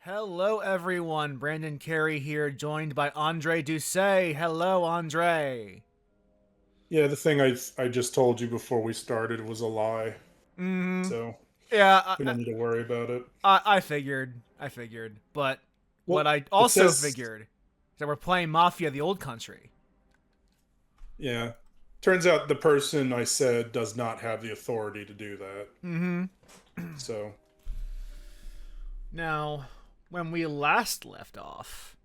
Hello, everyone. Brandon Carey here, joined by Andre Doucet. Hello, Andre. Yeah, the thing I just told you before we started was a lie, Mm, so yeah, we don't need to worry about it. I figured. I figured. But what Well, I it also says, figured is that we're playing Mafia the Old Country. yeah. Turns out the person I said does not have the authority to do that. Mm-hmm. So, Now, when we last left off,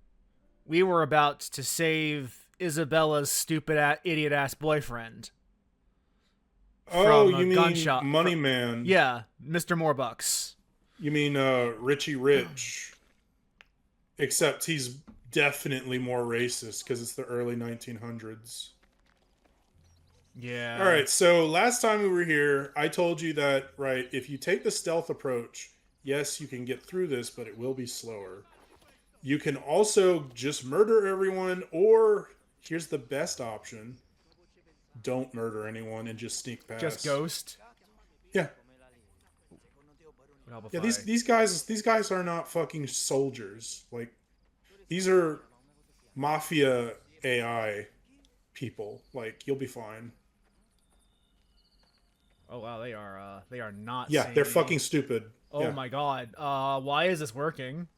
we were about to save Isabella's idiot ass boyfriend oh, from a you mean gunshot. Money Man? Yeah, Mr. Morbucks. You mean Richie Rich? Except he's definitely more racist because it's the early 1900s. All Yeah. right, so last time we were here, I told you that, right, if you take the stealth approach, yes, you can get through this, but it will be slower. You can also just murder everyone, or here's the best option: don't murder anyone and just sneak Just past. Ghost. Yeah, Would help if yeah. I. These guys are not fucking soldiers. Like these are mafia AI people. Like you'll be fine. Oh wow, they are not Yeah, they're seeing me. fucking stupid. Oh Yeah, my god. Why is this working?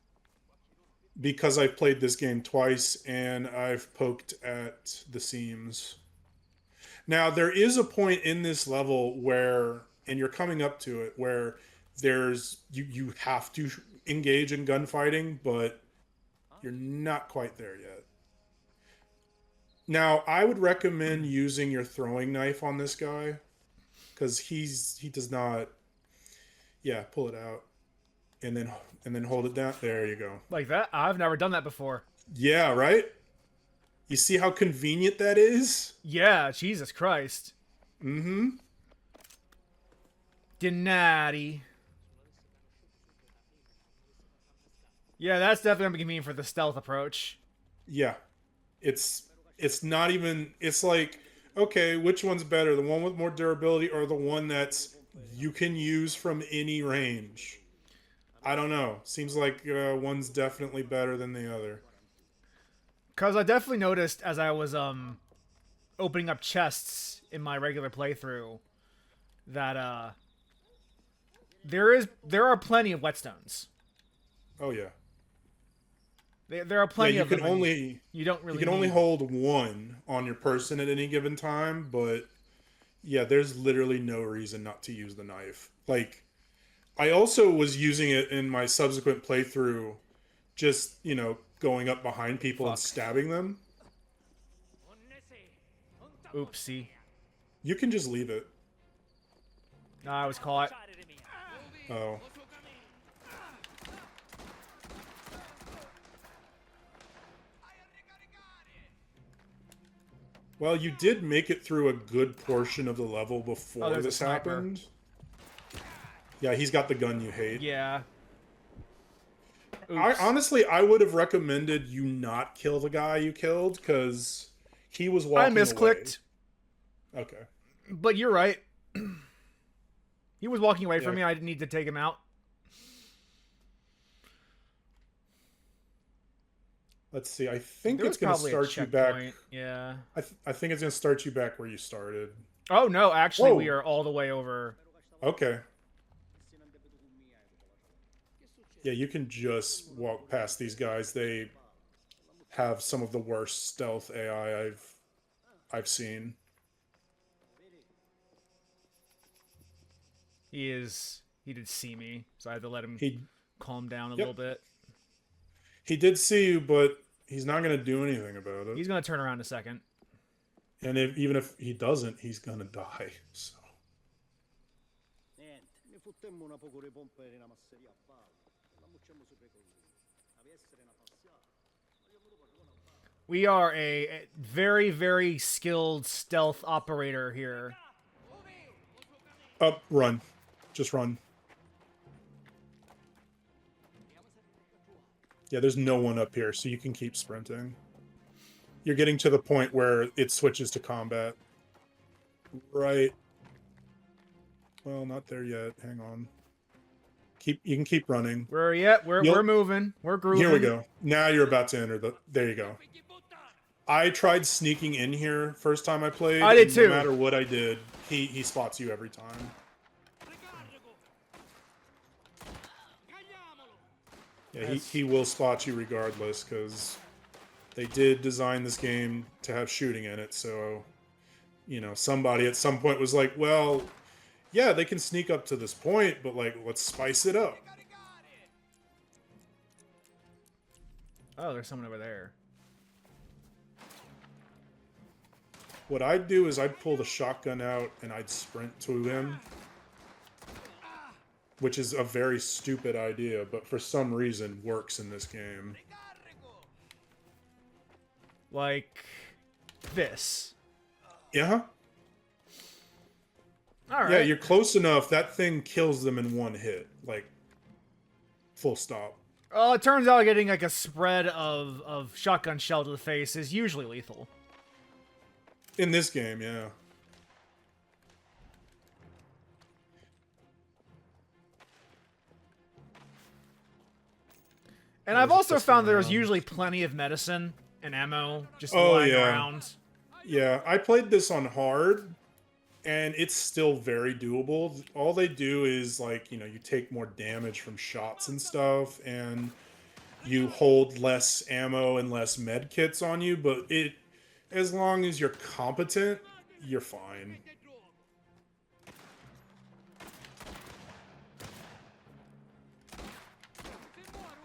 because I've played this game twice and I've poked at the seams. Now there is a point in this level where, and you're coming up to it, where you have to engage in gunfighting, but you're not quite there yet. Now I would recommend using your throwing knife on this guy because he does not. Yeah, pull it out and then hold it down. There you go. Like that? I've never done that before. Yeah, right. You see how convenient that is? Yeah, Jesus Christ. Mm-hmm. Denati. Yeah, that's definitely gonna be convenient for the stealth approach. Yeah. It's not even, it's like, okay, which one's better, the one with more durability or the one that's you can use from any range? I don't know. Seems like one's definitely better than the other. Cause I definitely noticed as I was opening up chests in my regular playthrough that there are plenty of whetstones. Oh yeah. There are Yeah, plenty of them, and you don't you really can only need. hold one on your person at any given time, but yeah, there's literally no reason not to use the knife. Like I also was using it in my subsequent playthrough, just, going up behind people and Fuck. stabbing them. Oopsie. You can just leave it. I was caught. Oh. Well, you did make it through a good portion of the level Oh, before there's a this sniper. happened. Yeah, he's got the gun you hate. Yeah. I Oops. honestly, I would have recommended you not kill the guy you killed because he was I walking away. misclicked, Okay. but you're right. He was walking away Yeah. from me. I didn't need to take him out. Let's see. I think There was it's going to probably a start you back. checkpoint. Yeah. I think it's going to start you back where you started. Oh no, actually we Whoa. are all the way over. Okay. Yeah, you can just walk past these guys. They have some of the worst stealth AI I've seen. He did see me, so I had to let him He calm down a little Yep. bit. He did see you, but he's not going to do anything about it. He's gonna turn around in a second. And even if he doesn't, he's going to die. So, Niente, ne fottemmo una poco le pompe di una masseria a palla. La mucciamo su per così. Deve essere una passata. We are a very, very skilled stealth operator here. up, run. Just run. Yeah, there's no one up here, so you can keep sprinting. You're getting to the point where it switches to combat. Right. Well, not there yet. Hang on. You can keep running. We're moving. We're grooving. Here we go. Now you're about to enter the. There you go. I tried sneaking in here first time I played. I did and too. No matter what I did, he spots you every time. Yeah, he will spot you regardless because they did design this game to have shooting in it. So, you know, somebody at some point was like, well, yeah, they can sneak up to this point, but like, let's spice it up. Oh, there's someone over there. What I'd do is I'd pull the shotgun out and I'd sprint to him. Which is a very stupid idea, but for some reason works in this game. Like this. Yeah? Alright. Yeah, you're close enough. That thing kills them in one hit. Like, full stop. Oh, it turns out getting like a spread of shotgun shell to the face is usually lethal. In this game, yeah. And I've also found there's usually plenty of medicine and ammo just lying around. Yeah, I played this on hard, and it's still very doable. All they do is, like, you know, you take more damage from shots and stuff, and you hold less ammo and less med kits on you, but as long as you're competent, you're fine.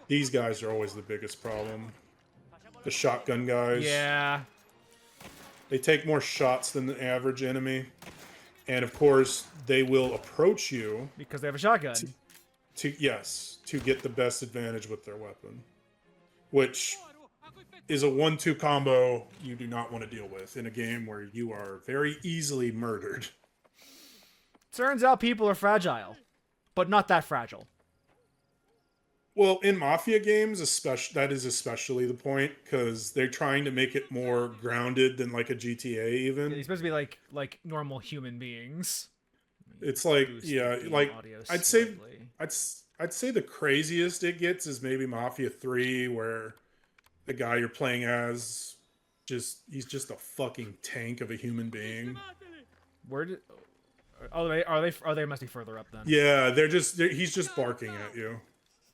These guys are always the biggest problem. The shotgun guys. Yeah. They take more shots than the average enemy. And of course, they will approach you. Because they have a shotgun. To get the best advantage with their weapon. Which is a 1-2 combo you do not want to deal with in a game where you are very easily murdered. Turns out people are fragile. But not that fragile. Well, in Mafia games, that is especially the point, because they're trying to make it more grounded than like a GTA even. They're supposed to be like normal human beings. It's like, yeah, like I'd say the craziest it gets is maybe Mafia 3, where the guy you're playing as he's just a fucking tank of a human being. They must be further up then. Yeah, he's just barking at you.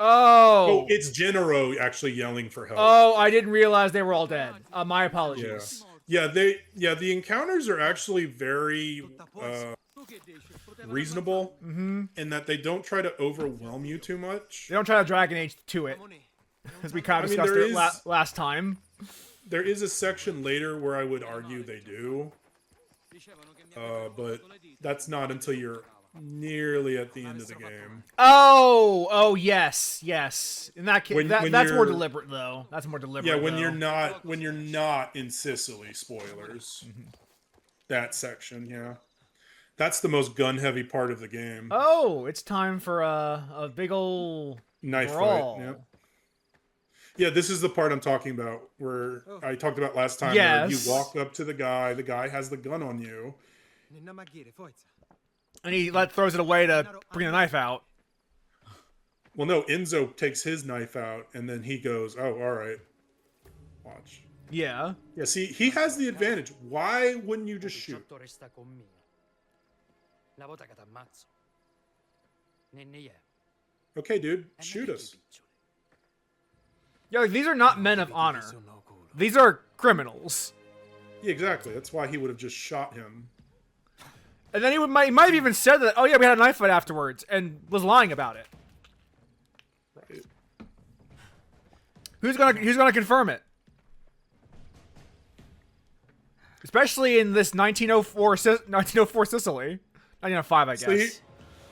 Oh, it's Gennaro actually yelling for help. Oh, I didn't realize they were all dead. My apologies. Yeah, the encounters are actually very reasonable in that they don't try to overwhelm you too much. They don't try to Dragon Age to it, as we kind of discussed it last time. There is a section later where I would argue they do, but that's not until you're nearly at the end of the game. Oh, yes. In that case, that's more deliberate though. That's more deliberate. Yeah, when you're not in Sicily. Spoilers. That section, yeah, that's the most gun-heavy part of the game. Oh, it's time for a big old knife brawl. fight. Yeah, this is the part I'm talking about, where I talked about last time. Yes. Where you walk up to the guy has the gun on you. And he throws it away to bring the knife out. Well, no, Enzo takes his knife out, and then he goes, oh, all right. Watch. Yeah. Yeah, see, he has the advantage. Why wouldn't you just shoot? Okay, dude, shoot us. Yeah, like, these are not men of honor. These are criminals. Yeah, exactly. That's why he would have just shot him. And then he might have even said that, oh yeah, we had a knife fight afterwards, and was lying about it. Right. Who's gonna confirm it? Especially in this 1904 Sicily. 1905, I guess.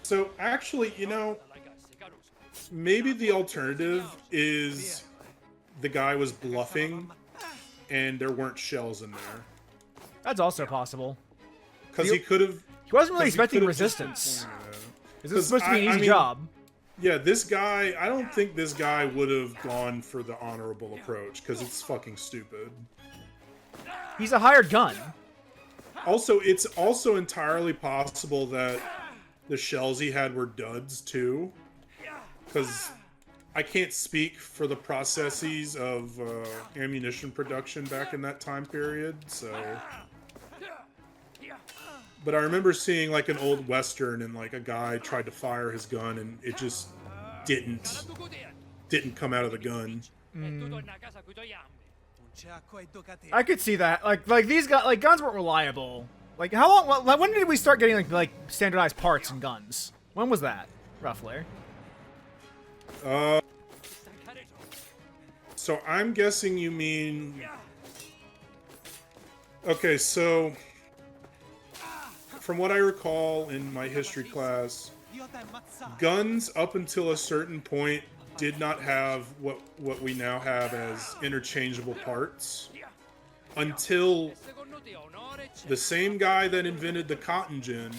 So actually, you know, maybe the alternative is the guy was bluffing and there weren't shells in there. That's also possible. Because he could have... He wasn't really expecting resistance. Is this supposed to be an easy job? Yeah, this guy... I don't think this guy would have gone for the honorable approach, because it's fucking stupid. He's a hired gun. Also, it's also entirely possible that the shells he had were duds, too. because I can't speak for the processes of ammunition production back in that time period, so. But I remember seeing like an old western and like a guy tried to fire his gun and it just didn't come out of the gun. I could see that. Like these guys, like guns weren't reliable. Like how long? Like, when did we start getting like standardized parts in guns? When was that, roughly? So I'm guessing you mean. Okay, so from what I recall in my history class, guns up until a certain point did not have what we now have as interchangeable parts until the same guy that invented the cotton gin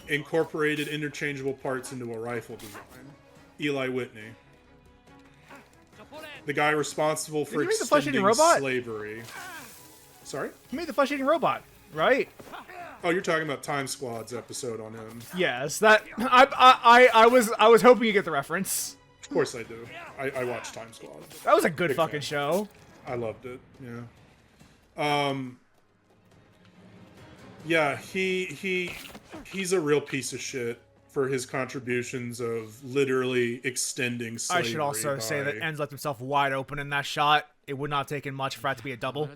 incorporated interchangeable parts into a rifle design. Eli Whitney. The guy responsible for extending slavery. Sorry? He made the flesh-eating robot, right? Oh, you're talking about Time Squad's episode on him. Yes, that I was hoping you get the reference. Of course I do. I watched Time Squad. That was a good Big fucking fan. show. I loved it. Yeah. Yeah, he's a real piece of shit for his contributions of literally extending slavery. I should also say that Enz left himself wide open in that shot. It would not have taken much for that to be a double.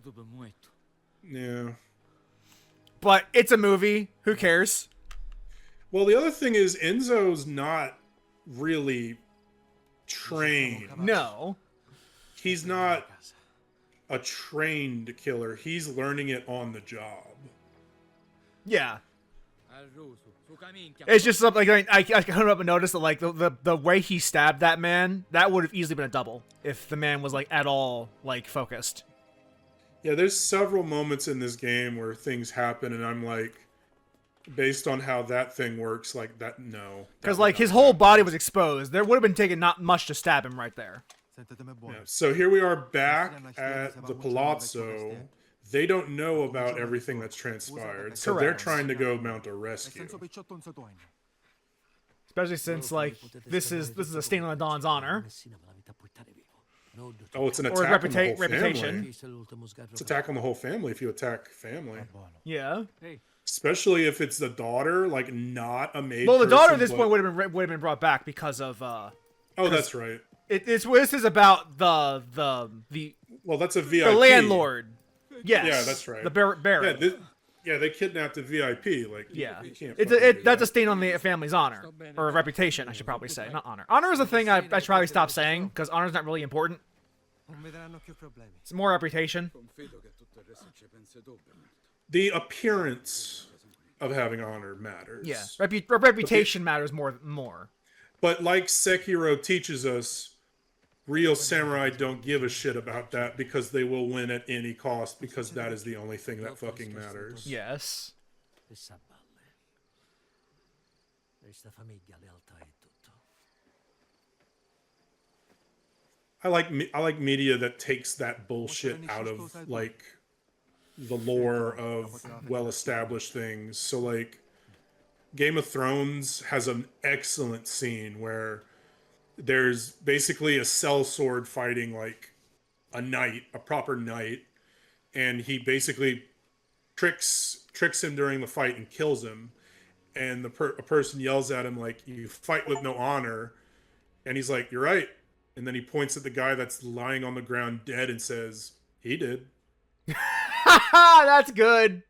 Yeah. But it's a movie. Who cares? Well, the other thing is Enzo's not really trained. No. He's not a trained killer. He's learning it on the job. Yeah. It's just something like I couldn't up and notice that like the way he stabbed that man, that would have easily been a double if the man was like at all like focused. Yeah, there's several moments in this game where things happen and I'm like, based on how that thing works, like that, no. Because like his whole body was exposed. There would have been taken not much to stab him right there. Yeah, so here we are back at the Palazzo. They don't know about everything that's transpired, so they're trying to go mount a rescue. Especially since like this is a stain on the Don's honor. Oh, it's an Or attack on the whole reputation. family. It's attack on the whole family if you attack family. Yeah. Especially if it's the daughter, like not a maid. Well, the daughter at person, this but- point would have been brought back because of Oh, that's right. this is about the Well, that's a VIP. the landlord. Yes. Yeah, that's right. The Baron. Yeah, they kidnapped a VIP. Like, Yeah, you can't it's fucking do that's that. a stain on the family's honor or reputation. I should probably say, not honor. Honor is a thing I should probably stop saying because honor is not really important. It's more reputation. The appearance of having honor matters. Yeah, reputation matters more. But like Sekiro teaches us, real samurai don't give a shit about that because they will win at any cost because that is the only thing that fucking matters. Yes. I like media that takes that bullshit out of like the lore of well-established things. So like Game of Thrones has an excellent scene where there's basically a sellsword fighting like a knight, a proper knight, and he basically tricks him during the fight and kills him. And a person yells at him like, "You fight with no honor," and he's like, "You're right." And then he points at the guy that's lying on the ground dead and says, "He did." That's good.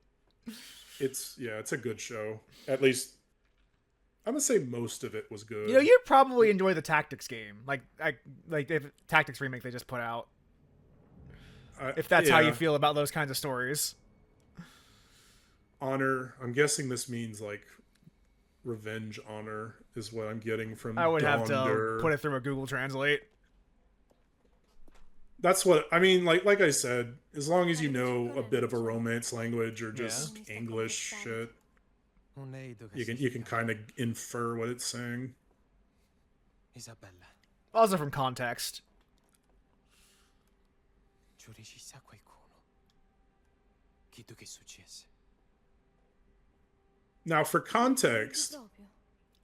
It's a good show. At least I'm gonna say most of it was good. You know, you'd probably enjoy the Tactics game, like the Tactics remake they just put out. If that's how you feel about those kinds of stories. Honor. I'm guessing this means like revenge honor is what I'm getting from. I would have to Donder. put it through a Google Translate. That's what I mean. Like I said, as long as you know a bit of a Romance language or just English shit, you can kind of infer what it's saying. Also from context. Now, for context,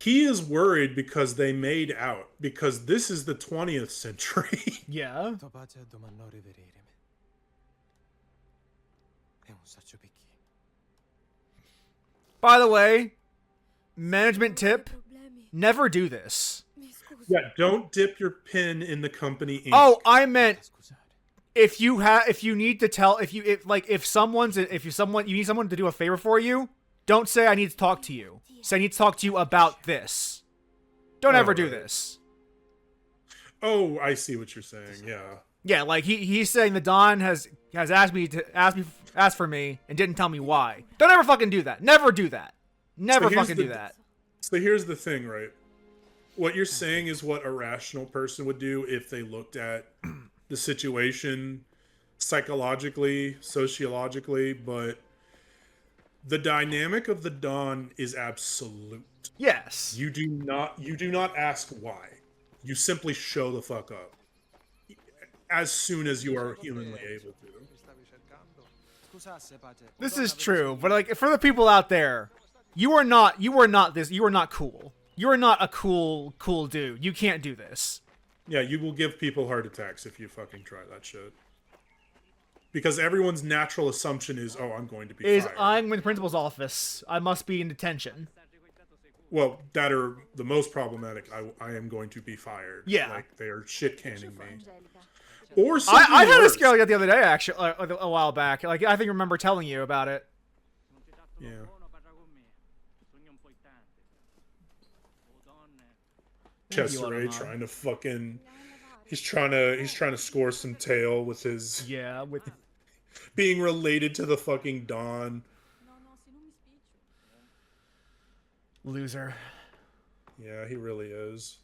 He is worried because they made out, because this is the 20th century. Yeah. By the way, management tip: never do this. Yeah, don't dip your pen in the company ink. Oh, I meant if you need someone you need someone to do a favor for you, don't say I need to talk to you. Say I need to talk to you about this. Don't ever do this. Oh, I see what you're saying. Yeah. Yeah, like he's saying the Don has asked for me and didn't tell me why. Don't ever fucking do that. Never do that. Never fucking do that. So here's the thing, right? What you're saying is what a rational person would do if they looked at the situation psychologically, sociologically, but the dynamic of the Don is absolute. Yes. You do not ask why. You simply show the fuck up as soon as you are humanly able to. This is true, but like for the people out there, you are not cool. You are not a cool dude. You can't do this. Yeah, you will give people heart attacks if you fucking try that shit. Because everyone's natural assumption is, oh, I'm going to be fired. I'm in the principal's office. I must be in detention. Well, that are the most problematic. I am going to be fired. Yeah. Like, they are shit-canning me. Or I had worse. a scare like that the other day, actually, a while back. Like, I think I remember telling you about it. Yeah. Cesare trying to fucking... He's trying to score some tail with his... Yeah, with... being related to the fucking Don. Loser. Yeah, he really is.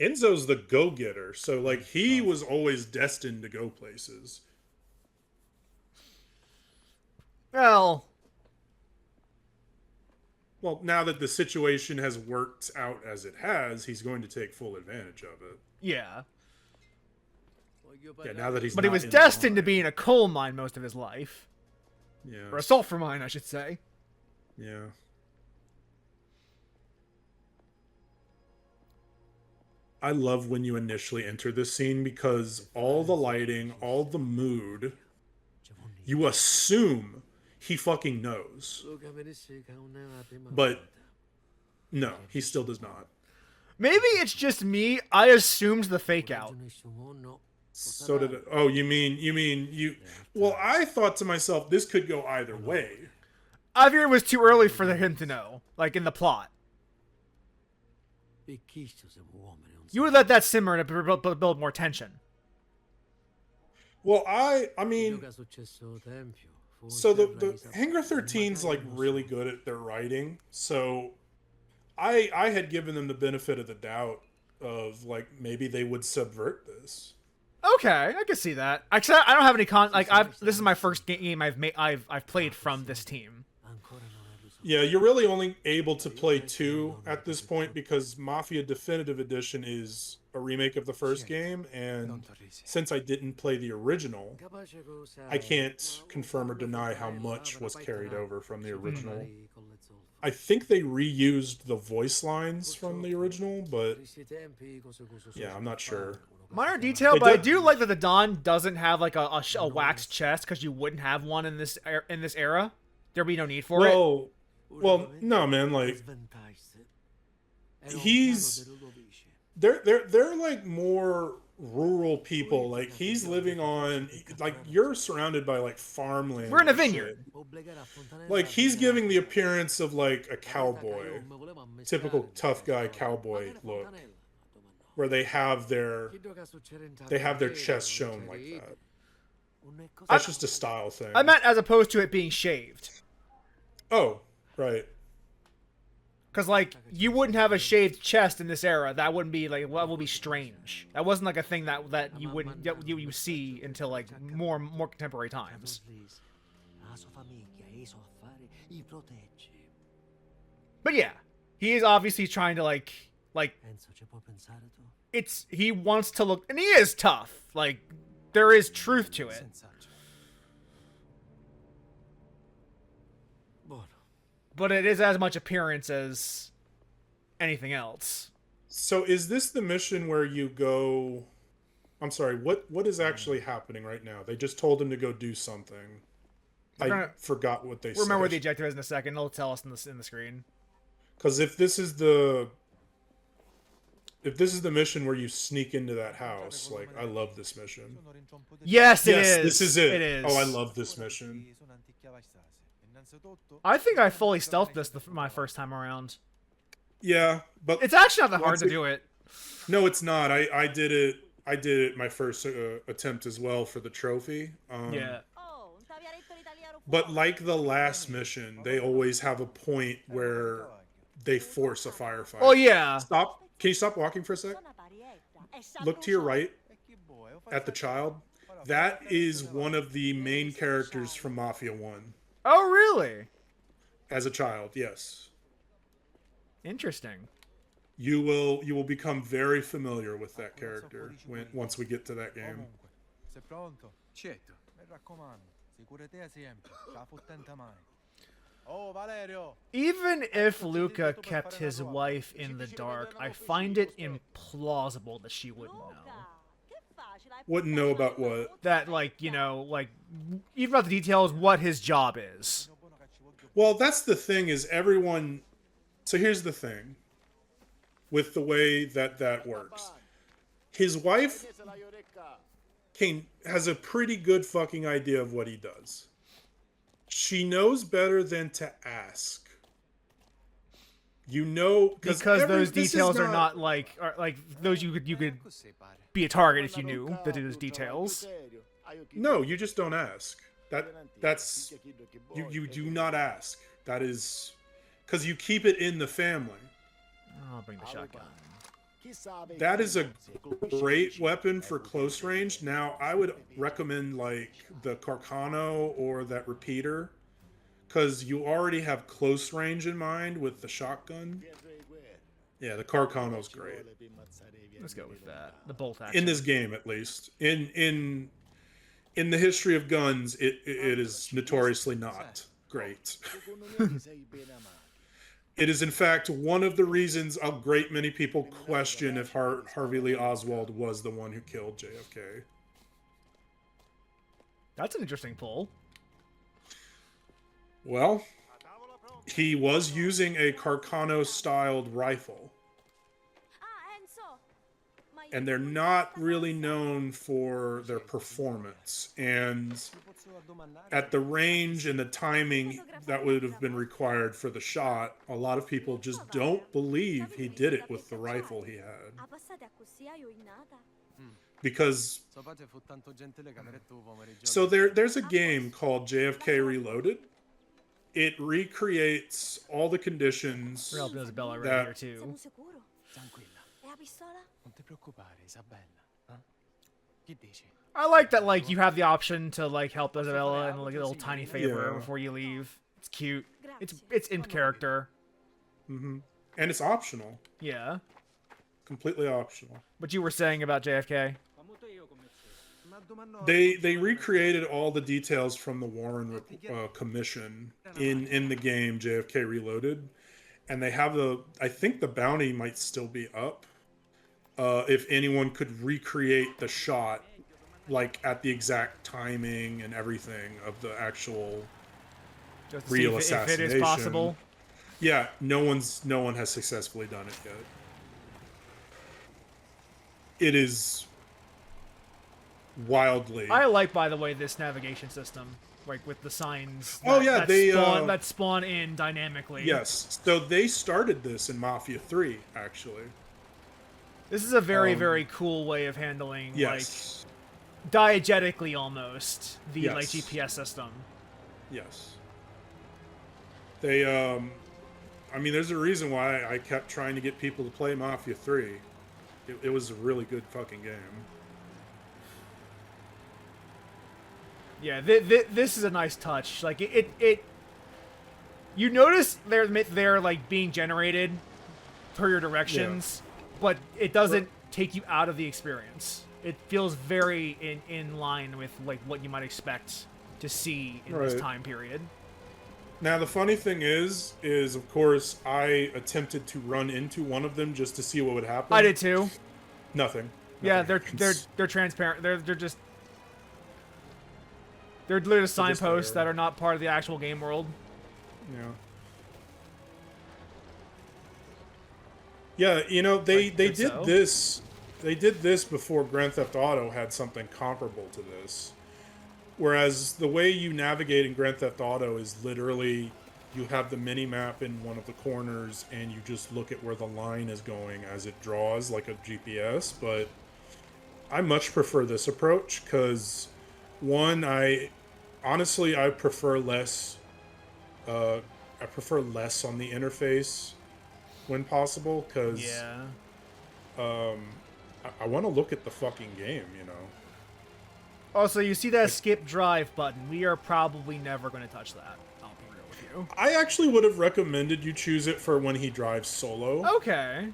Enzo's the go-getter, so like he was always destined to go places. Well, now that the situation has worked out as it has, he's going to take full advantage of it. yeah. Yeah, now that he's But he was destined to be in a coal mine most of his life. Yeah. Or a sulfur mine, I should say. Yeah. I love when you initially enter this scene because all the lighting, all the mood, you assume he fucking knows. But no, he still does not. Maybe it's just me. I assumed the fake out. So did it. Oh, you mean you? Well, I thought to myself, this could go either way. I figured it was too early for him to know, like in the plot. You would let that simmer to build more tension. Well, I mean, so the Hangar 13's like really good at their writing. So I had given them the benefit of the doubt of like maybe they would subvert this. Okay, I can see that. Actually, I don't have any this is my first game I've played from this team. Yeah, you're really only able to play 2 at this point because Mafia Definitive Edition is a remake of the first game, and since I didn't play the original, I can't confirm or deny how much was carried over from the original. I think they reused the voice lines from the original, but yeah, I'm not sure. Minor detail, but I do like that the Don doesn't have like a wax chest because you wouldn't have one in this era. There'd be no need for it. Well, no, man. Like, they're like more rural people. Like, he's living on, like, you're surrounded by like farmland. We're in a vineyard. Like, he's giving the appearance of like a cowboy, typical tough guy cowboy look, where they have their chest shown like that. That's just a style thing. I meant as opposed to it being shaved. Oh. Right. Because, like, you wouldn't have a shaved chest in this era. That wouldn't be, like, well, would be strange. That wasn't, like, a thing that you see until, like, more contemporary times. But, yeah. He is obviously trying to, like, he wants to look, and he is tough. Like, there is truth to it. but it is as much appearance as anything else. So is this the mission where you go... I'm sorry, what is actually happening right now? They just told him to go do something. I forgot what they said. We'll remember what the objective is in a second. It'll tell us in the screen. Because if this is the mission where you sneak into that house, like, I love this mission. Yes, it Yes, is. this is it. It is. Oh, I love this mission. I think I fully stealthed this my first time around. Yeah, but It's actually not that hard to do it. No, it's not. I did it my first attempt as well for the trophy. Yeah. But like the last mission, they always have a point where they force a firefight. Oh yeah. Stop. Can you stop walking for a sec? Look to your right at the child. That is one of the main characters from Mafia 1. Oh really? As a child, yes. Interesting. You will become very familiar with that character once we get to that game. Even if Luca kept his wife in the dark, I find it implausible that she wouldn't know. Wouldn't know about what? That, like, you know, like, even about the details, what his job is. Well, that's the thing is everyone... So here's the thing. With the way that works. His wife has a pretty good fucking idea of what he does. She knows better than to ask. You know, because those details are not like those you could be a target if you knew that those details. No, you just don't ask. That's you do not ask. That is because you keep it in the family. I'll bring the shotgun. That is a great weapon for close range. Now, I would recommend like the Carcano or that repeater, because you already have close range in mind with the shotgun. Yeah, the Carcano's great. Let's go with that. The bolt action. In this game, at least. In the history of guns, it is notoriously not great. It is, in fact, one of the reasons a great many people question if Harvey Lee Oswald was the one who killed JFK. That's an interesting pull. Well, he was using a Carcano-styled rifle. And they're not really known for their performance. And at the range and the timing that would have been required for the shot, a lot of people just don't believe he did it with the rifle he had. Because... So there's a game called JFK Reloaded. It recreates all the conditions There's a bell right here too. I like that, like, you have the option to, like, help Isabella in, like, a little tiny favor before you leave. It's cute. It's in character. Mm-hmm. And it's optional. Yeah. Completely optional. What you were saying about JFK? They recreated all the details from the Warren Commission in the game JFK Reloaded. And they have I think the bounty might still be up. If anyone could recreate the shot, like at the exact timing and everything of the actual real assassination. If it is possible. Yeah, no one has successfully done it yet. It is wildly. I like, by the way, this navigation system, like with the signs. That spawn in dynamically. Yes, so they started this in Mafia 3, actually. This is a very, very cool way of handling, yes. like, diegetically almost, the yes. like GPS system. Yes. They, I mean, there's a reason why I kept trying to get people to play Mafia 3. It was a really good fucking game. Yeah, this is a nice touch. Like, you notice they're like being generated per your directions. Yeah. But it doesn't take you out of the experience. It feels very in line with like what you might expect to see in this time period. Now the funny thing is of course I attempted to run into one of them just to see what would happen. I did too. Nothing. Yeah, Nothing they're happens. transparent. They're literally just signposts there. that are not part of the actual game world. Yeah. Yeah, you know, they Good did so. this. They did this before Grand Theft Auto had something comparable to this. Whereas the way you navigate in Grand Theft Auto is literally you have the mini map in one of the corners and you just look at where the line is going as it draws like a GPS. But I much prefer this approach because one, I prefer less. I prefer less on the interface when possible because Yeah. I want to look at the fucking game, you know. Also, you see that skip drive button. We are probably never going to touch that. I'll be real with you. I actually would have recommended you choose it for when he drives solo. Okay.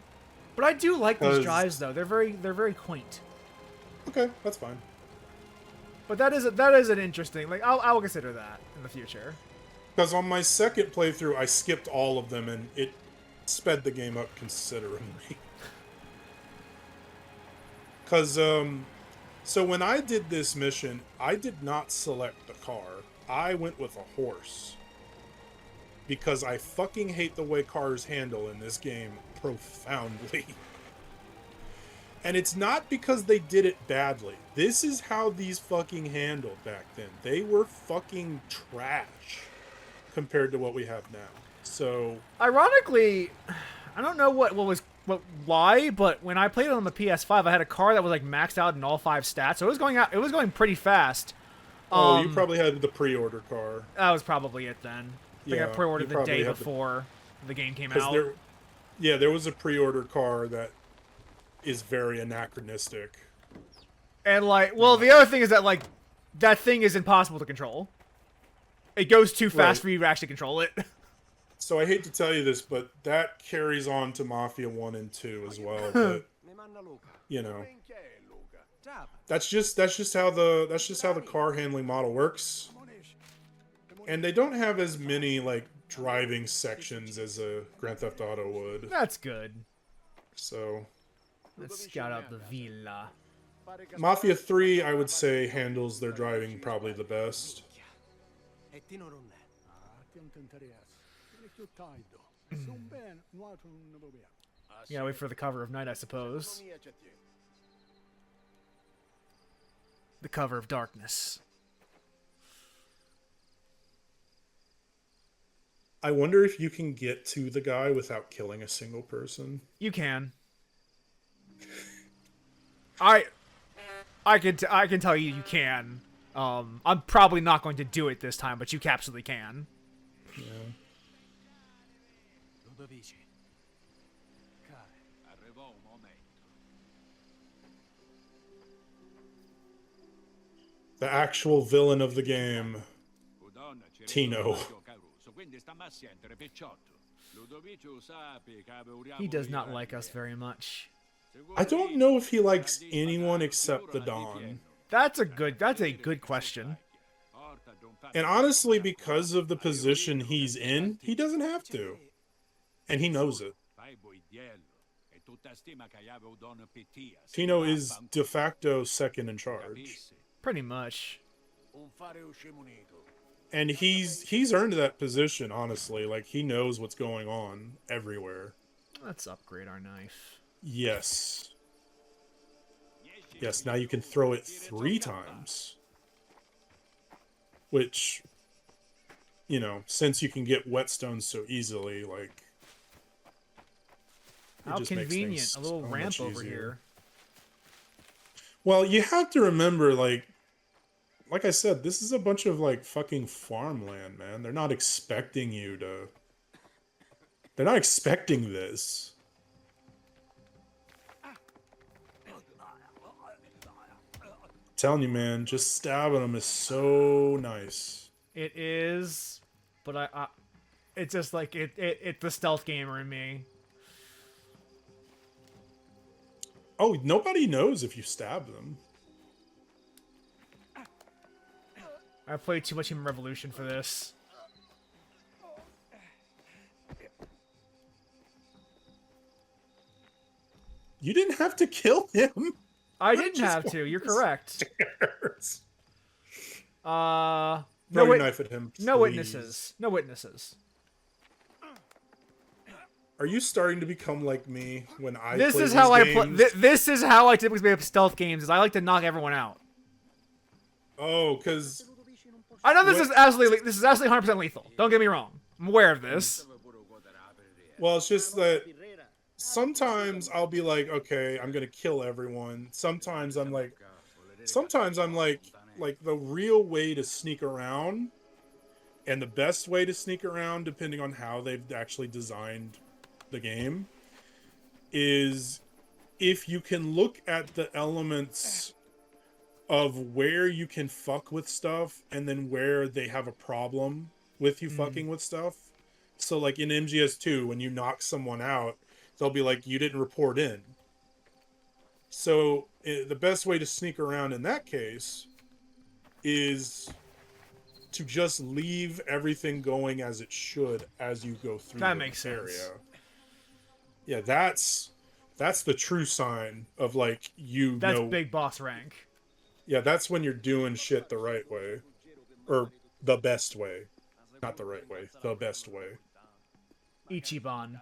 But I do like these 'Cause- drives though. They're very quaint. Okay, that's fine. But that is an interesting. Like I'll consider that in the future. Because on my second playthrough, I skipped all of them and it sped the game up considerably. Because, so when I did this mission, I did not select the car. I went with a horse. Because I fucking hate the way cars handle in this game profoundly. And it's not because they did it badly. This is how these fucking handled back then. They were fucking trash compared to what we have now. So, Ironically, I don't know why, but when I played it on the PS5, I had a car that was like maxed out in all 5 stats, so it was going out. It was going pretty fast. you probably had the pre-order car. That was probably it then. I think I pre-ordered you the probably day had before the game came 'cause out. there was a pre-order car that is very anachronistic. And like, well, the other thing is that like, that thing is impossible to control. It goes too fast Right. for you to actually control it. So I hate to tell you this, but that carries on to Mafia 1 and 2 as well. But you know, that's just how the car handling model works. And they don't have as many like driving sections as a Grand Theft Auto would. That's good. So Let's scout out the villa. Mafia 3, I would say, handles their driving probably the best. Yeah, wait for the cover of night, I suppose. The cover of darkness. I wonder if you can get to the guy without killing a single person. You can. I can tell you can. I'm probably not going to do it this time, but you absolutely can. Yeah. The actual villain of the game, Tino. He does not like us very much. I don't know if he likes anyone except the Don. That's a good question. And honestly, because of the position he's in, he doesn't have to. And he knows it. Tino is de facto second in charge. Pretty much. And he's earned that position, honestly. Like, he knows what's going on everywhere. Let's upgrade our knife. Yes. Yes, now you can throw it 3 times. Which, you know, since you can get whetstones so easily, like... it How just makes convenient. things A little so ramp much over easier. here. Well, you have to remember, like I said, this is a bunch of, like, fucking farmland, man. They're not expecting you to... They're not expecting this. Telling you, man, just stabbing them is so nice. It is, but I it's just like it's the stealth gamer in me. Oh, nobody knows if you stab them. I played too much Human Revolution for this. You didn't have to kill him. I didn't have to. You're correct. Stairs. No, Throw your knife at him. no please. witnesses. No witnesses. Are you starting to become like me when I This play is these how I games? play. This is how I typically play stealth games. Is I like to knock everyone out. Oh, because I know this is absolutely 100% lethal. Don't get me wrong. I'm aware of this. well, it's just that sometimes I'll be like, okay, I'm gonna kill everyone. Sometimes I'm like the real way to sneak around, and the best way to sneak around, depending on how they've actually designed the game, is if you can look at the elements of where you can fuck with stuff and then where they have a problem with you fucking with stuff. So like in MGS2, when you knock someone out, they'll be like, you didn't report in. So the best way to sneak around in that case is to just leave everything going as it should as you go through That the makes area. sense. Yeah, that's the true sign of like That's big boss rank. Yeah, that's when you're doing shit the right way. Or the best way. Not the right way, the best way. Ichiban.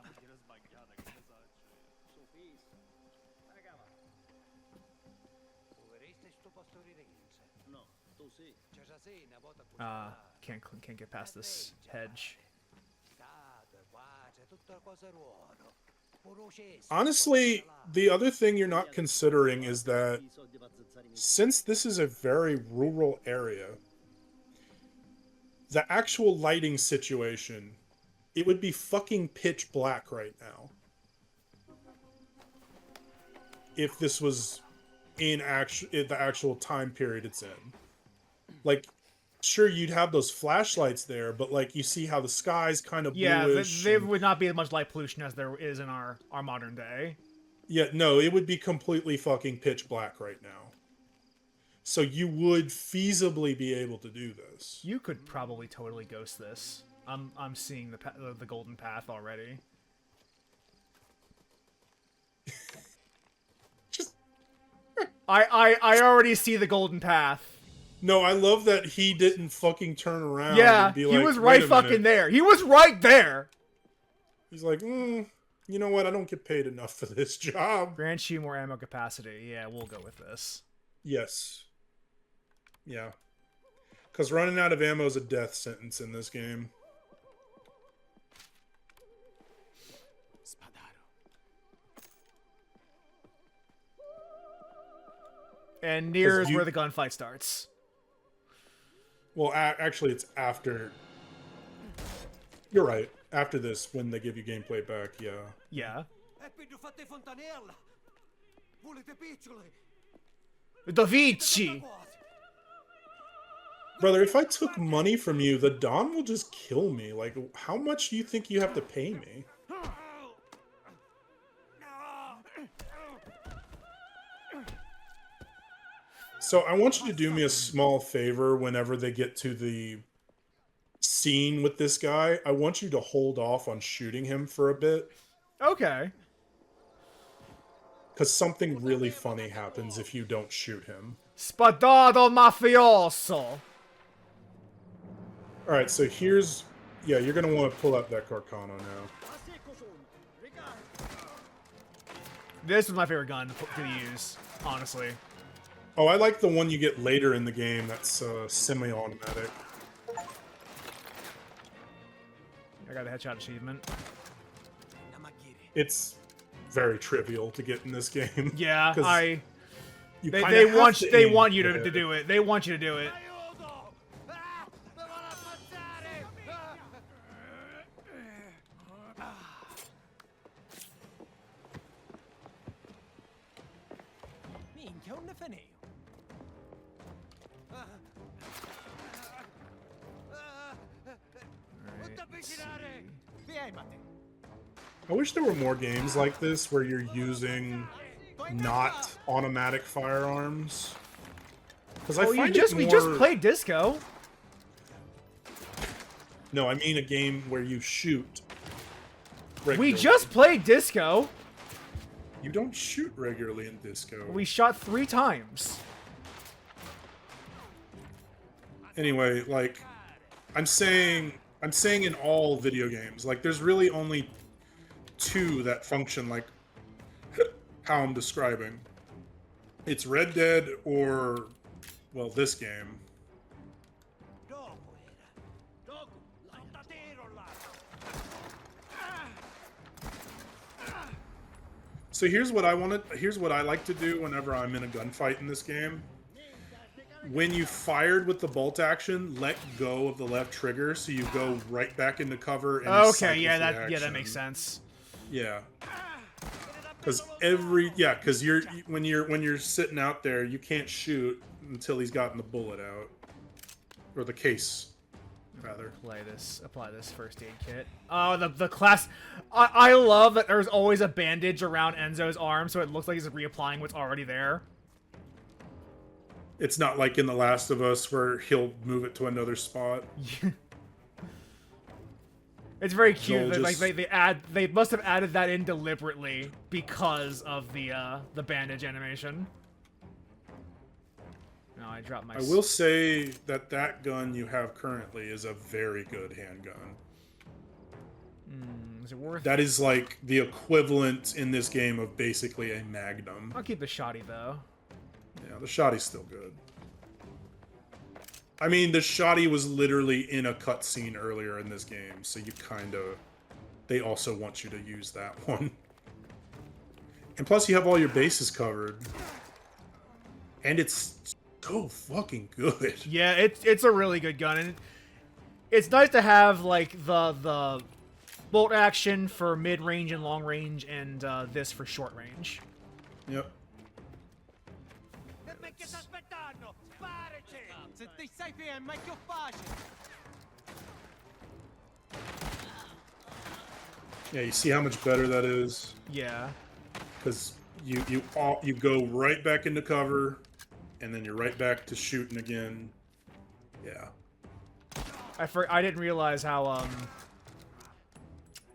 Can't get past this hedge. Honestly, the other thing you're not considering is that since this is a very rural area, the actual lighting situation, it would be fucking pitch black right now. If this was in the actual time period it's in. Like, sure, you'd have those flashlights there, but like you see how the sky's kind of bluish. Yeah, there would not be as much light pollution as there is in our modern day. Yeah, no, it would be completely fucking pitch black right now. So you would feasibly be able to do this. You could probably totally ghost this. I'm seeing the golden path already. Just I already see the golden path. no, I love that he didn't fucking turn around. Yeah, and be he like, was "Wait right a fucking minute." there. He was right there. He's like, you know what? I don't get paid enough for this job. Grant you more ammo capacity. Yeah, we'll go with this. Yes. Yeah. Because running out of ammo is a death sentence in this game. And near is where the gunfight starts. Well, actually, it's after. You're right. After this, when they give you gameplay back, yeah. Yeah. Da Vinci! Brother, if I took money from you, the Don will just kill me. Like, how much do you think you have to pay me? So I want you to do me a small favor whenever they get to the scene with this guy. I want you to hold off on shooting him for a bit. Okay. Because something really funny happens if you don't shoot him. Spadado mafioso! Alright, so here's... Yeah, you're going to want to pull out that Carcano now. This was my favorite gun to use, honestly. Oh, I like the one you get later in the game that's semi-automatic. I got the headshot achievement. It's very trivial to get in this game. Yeah, They they want you to do it. They want you to do it. I wish there were more games like this where you're using not automatic firearms. Because We just played Disco. No, I mean a game where you shoot. We regularly. just played Disco. You don't shoot regularly in Disco. We shot 3 times. Anyway, like, I'm saying in all video games, like, there's really only 2 that function like how I'm describing. It's Red Dead or, well, this game. So here's what I like to do whenever I'm in a gunfight in this game. When you fired with the bolt action, let go of the left trigger so you go right back into cover and Okay, yeah, that makes sense. Yeah. Cuz when you're sitting out there, you can't shoot until he's gotten the bullet out, or the case rather. Apply this first aid kit. Oh, the class. I love that there's always a bandage around Enzo's arm, so it looks like he's reapplying what's already there. It's not like in The Last of Us where he'll move it to another spot. It's very cute. They must have added that in deliberately because of the bandage animation. No, I dropped my. I will say that gun you have currently is a very good handgun. Is it worth? That is like the equivalent in this game of basically a Magnum. I'll keep the shotty though. Yeah, the shotty's still good. I mean, the shotty was literally in a cutscene earlier in this game, so you they also want you to use that one. And plus, you have all your bases covered. And it's so fucking good. Yeah, it's a really good gun, and it's nice to have like the bolt action for mid range and long range, and this for short range. Yep. Yeah, you see how much better that is? Yeah. Because you go right back into cover, and then you're right back to shooting again. Yeah. I didn't realize how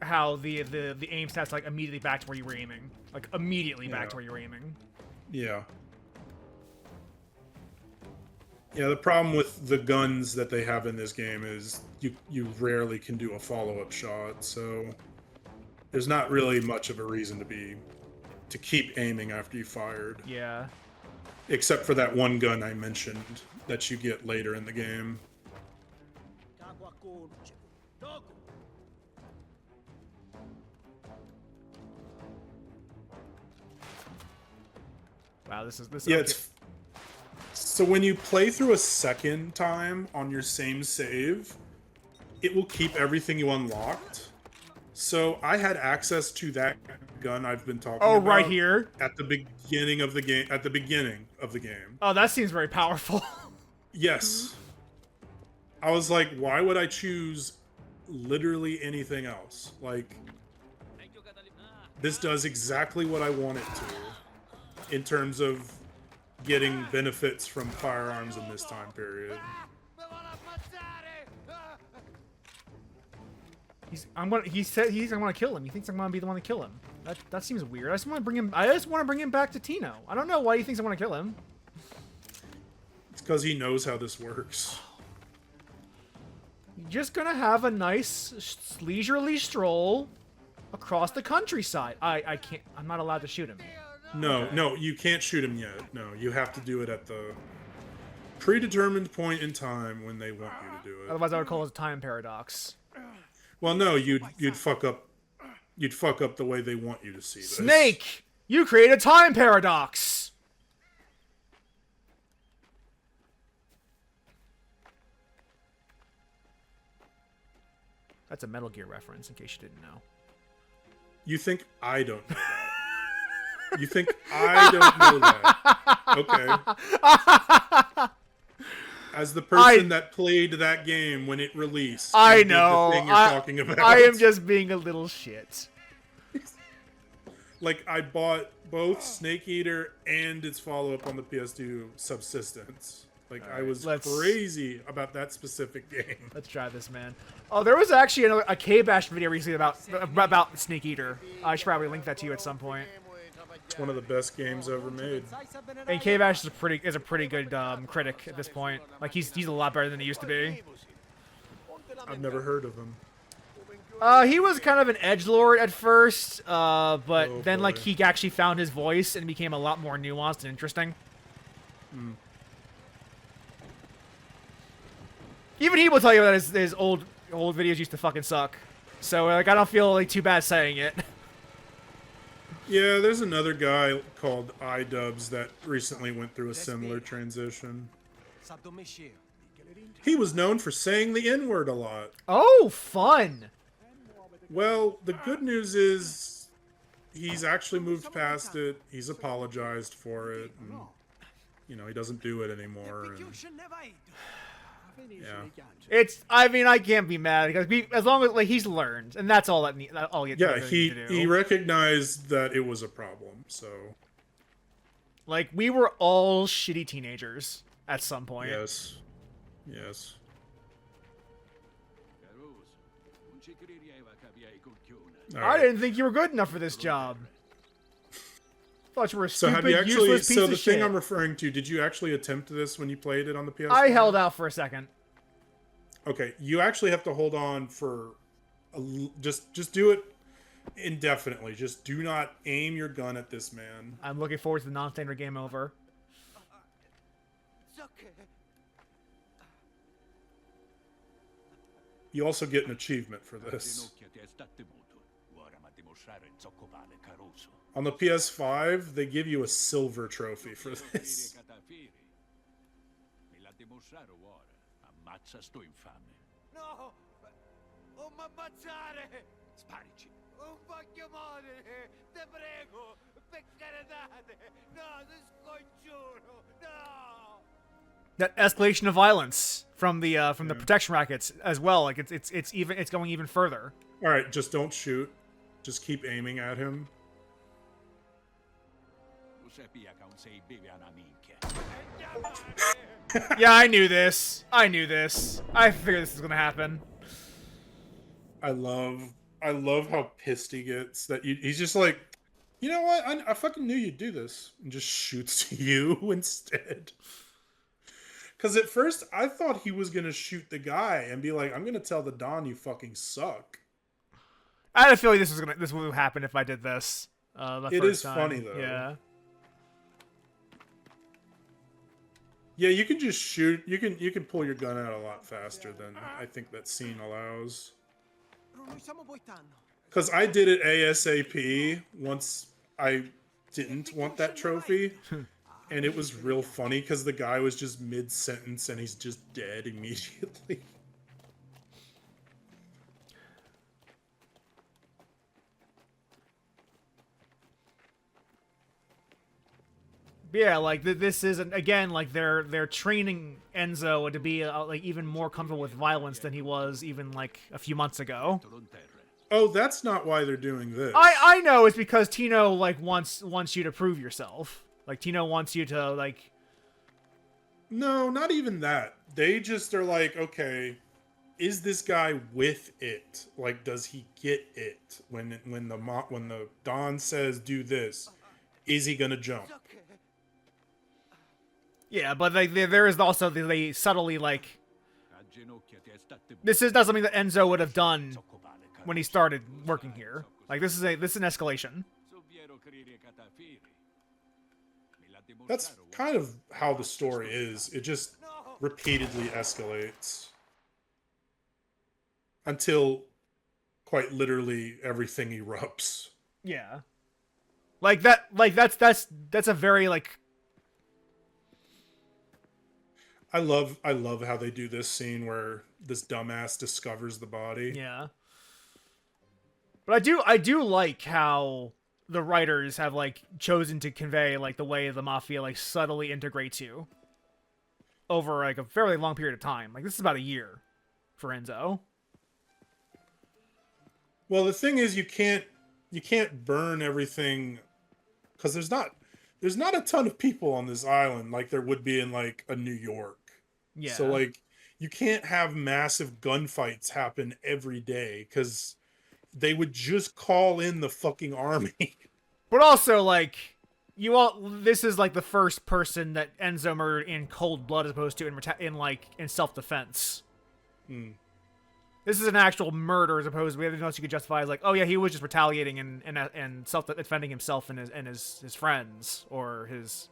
the aim stats like immediately back to where you were aiming. Like immediately back to where you were aiming. Yeah. Yeah, the problem with the guns that they have in this game is you rarely can do a follow-up shot, so there's not really much of a reason to keep aiming after you fired. Yeah. Except for that one gun I mentioned that you get later in the game. Wow, this is Yeah, okay. So when you play through a second time on your same save, it will keep everything you unlocked. So I had access to that gun I've been talking about. Oh, right here? At the beginning of the game. Oh, that seems very powerful. Yes. I was like, why would I choose literally anything else? Like, this does exactly what I want it to in terms of getting benefits from firearms in this time period. He said I'm gonna kill him. He thinks I'm gonna be the one to kill him. That seems weird. I just want to bring him back to Tino. I don't know why he thinks I want to kill him. It's because he knows how this works. You're just gonna have a nice leisurely stroll across the countryside. I can't. I'm not allowed to shoot him. No, you can't shoot him yet. No, you have to do it at the predetermined point in time when they want you to do it. Otherwise, I would call it a time paradox. Well, no, you'd fuck up. You'd fuck up the way they want you to see this. Snake, you create a time paradox. That's a Metal Gear reference, in case you didn't know. You think I don't know that? You think I don't know that? Okay. As the person that played that game when it released, I know. The thing you're talking about. I am just being a little shit. Like, I bought both Snake Eater and its follow-up on the PS2, Subsistence. Like, I was crazy about that specific game. Let's try this, man. Oh, there was actually a K-Bash video recently about Snake Eater. I should probably link that to you at some point. It's one of the best games ever made. And K-Bash is a pretty good critic at this point. Like he's a lot better than he used to be. I've never heard of him. He was kind of an edgelord at first, but Oh, then like boy. he actually found his voice and became a lot more nuanced and interesting. Even he will tell you that his old videos used to fucking suck. So like I don't feel like too bad saying it. Yeah, there's another guy called iDubbbz that recently went through a similar transition. He was known for saying the N-word a lot. Oh, fun! Well, the good news is he's actually moved past it. He's apologized for it. And, you know, he doesn't do it anymore. And, yeah. I mean, I can't be mad because as long as like he's learned, and that's all all he Yeah, really he need to do. he recognized that it was a problem. So Like we were all shitty teenagers at some point. yes, yes. All I right. didn't think you were good enough for this job. Thought you were a So stupid, have you actually? useless piece So of the shit. thing I'm referring to, did you actually attempt this when you played it on the PS? I held out for a second. Okay, you actually have to hold on for just do it indefinitely. Just do not aim your gun at this man. I'm looking forward to the non-standard game over. You also get an achievement for this. On the PS5, they give you a silver trophy for this. No! Non m'ammazzare! Sparici! Non voglio morire! Te prego! Per carità! No, ti scongiuro! No! That escalation of violence from the protection rackets as well. Like it's going even further. All right, just don't shoot. Just keep aiming at him. Yeah, I knew this. I figured this was gonna happen. I love how pissed he gets that he's just like, you know what? I fucking knew you'd do this, and just shoots you instead. Because at first I thought he was gonna shoot the guy and be like, I'm gonna tell the Don you fucking suck. I had a feeling this would happen if I did this. It is funny though. Yeah. Yeah, you can just shoot. You can pull your gun out a lot faster than I think that scene allows. Because I did it ASAP once I didn't want that trophy. And it was real funny because the guy was just mid-sentence and he's just dead immediately. Yeah, like this isn't again like they're training Enzo to be like even more comfortable with violence than he was even like a few months ago. Oh, that's not why they're doing this. I know it's because Tino like wants you to prove yourself. Like Tino wants you to like. No, not even that. They just are like, okay, is this guy with it? Like, does he get it when the Don says do this? Is he gonna jump? Yeah, but like there is also they subtly like. This is not something that Enzo would have done when he started working here. Like this is an escalation. That's kind of how the story is. It just repeatedly escalates until quite literally everything erupts. Yeah. Like that like that's a very like I love how they do this scene where this dumbass discovers the body. yeah. But I do like how the writers have like chosen to convey like the way the Mafia like subtly integrates you over like a fairly long period of time. Like this is about a year for Enzo. Well, the thing is you can't burn everything because there's not a ton of people on this island like there would be in like a New York. Yeah. So like you can't have massive gunfights happen every day because they would just call in the fucking army. But also like you all. This is like the first person that Enzo murdered in cold blood, as opposed to in self-defense. Hmm. This is an actual murder, as opposed to everything else you could justify as like, oh yeah, he was just retaliating and self-defending himself and his friends or his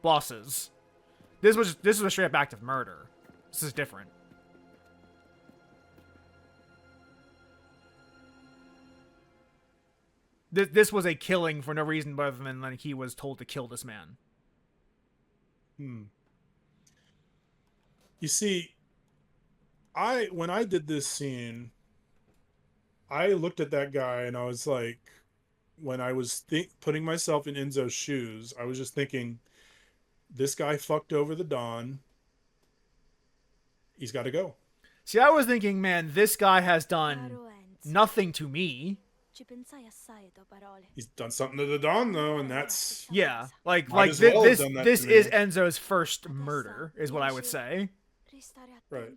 bosses. This was a straight up act of murder. This is different. This was a killing for no reason other than like he was told to kill this man. You see, when I did this scene, I looked at that guy and I was like, when I was putting myself in Enzo's shoes, I was just thinking, this guy fucked over the Don. He's got to go. See, I was thinking, man, this guy has done nothing to me. He's done something to the Don, though, and that's... Yeah, like this is Enzo's first murder, is what I would say. Right.